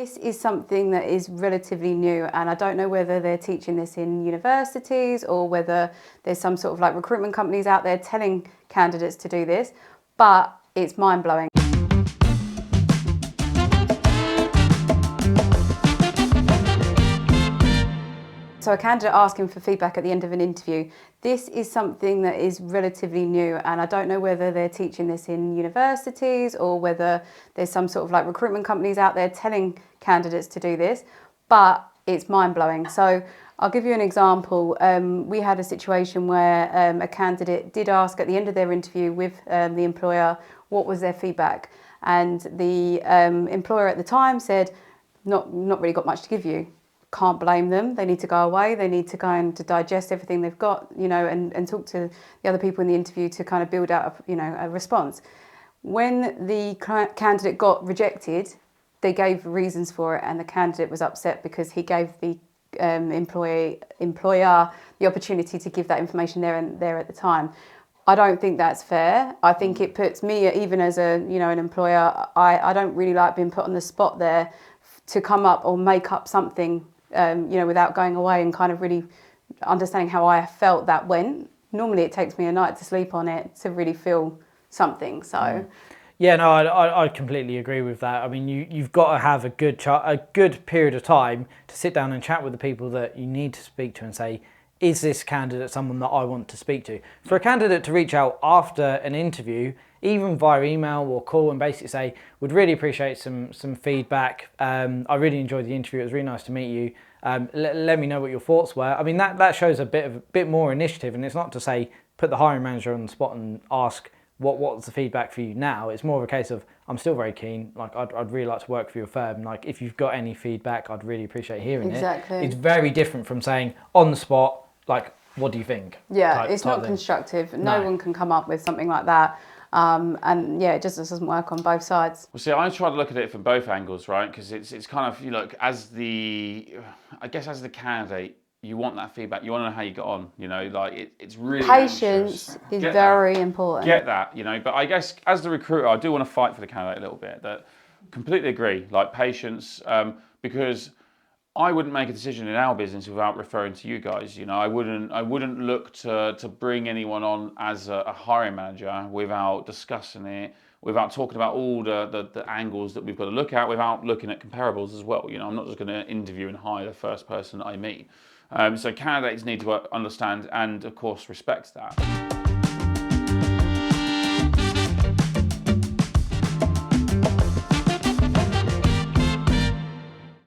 This is something that is relatively new, and I don't know whether they're teaching this in universities or whether there's some sort of like recruitment companies out there telling candidates to do this, but it's mind-blowing. So a candidate asking for feedback at the end of an interview, this is something that is relatively new, and I don't know whether they're teaching this in universities or whether there's some sort of like recruitment companies out there telling candidates to do this, but it's mind-blowing. So I'll give you an example. We had a situation where a candidate did ask at the end of their interview with the employer what was their feedback, and the employer at the time said, not really got much to give you. Can't blame them. They need to go away. They need to go and to digest everything they've got, you know, and talk to the other people in the interview to kind of build out a response. When the candidate got rejected, they gave reasons for it, and the candidate was upset because he gave the employer the opportunity to give that information there at the time. I don't think that's fair. I think it puts me, even as an employer, I don't really like being put on the spot there to come up or make up something without going away and kind of really understanding how I felt that went. Normally it takes me a night to sleep on it to really feel something. So yeah, no, I completely agree with that. I mean, you've got to have a good period of time to sit down and chat with the people that you need to speak to and say, is this candidate someone that I want to speak to? For a candidate to reach out after an interview, even via email or call, and basically say, would really appreciate some feedback. I really enjoyed the interview. It was really nice to meet you. Let me know what your thoughts were. I mean, that shows a bit more initiative, and it's not to say put the hiring manager on the spot and ask what's the feedback for you now. It's more of a case of, I'm still very keen. Like, I'd really like to work for your firm. Like, if you've got any feedback, I'd really appreciate hearing it. Exactly. It's very different from saying on the spot, like, what do you think? Yeah, it's not constructive. No one can come up with something like that. And yeah, it just doesn't work on both sides. Well, see, I try to look at it from both angles, right? Because it's kind of, as the candidate, you want that feedback. You want to know how you got on, it's really Patience is very important. Get that, but I guess as the recruiter, I do want to fight for the candidate a little bit. That completely agree, like patience, because I wouldn't make a decision in our business without referring to you guys. I wouldn't look to bring anyone on as a hiring manager without discussing it, without talking about all the angles that we've got to look at, without looking at comparables as well. I'm not just going to interview and hire the first person that I meet. So candidates need to understand and, of course, respect that.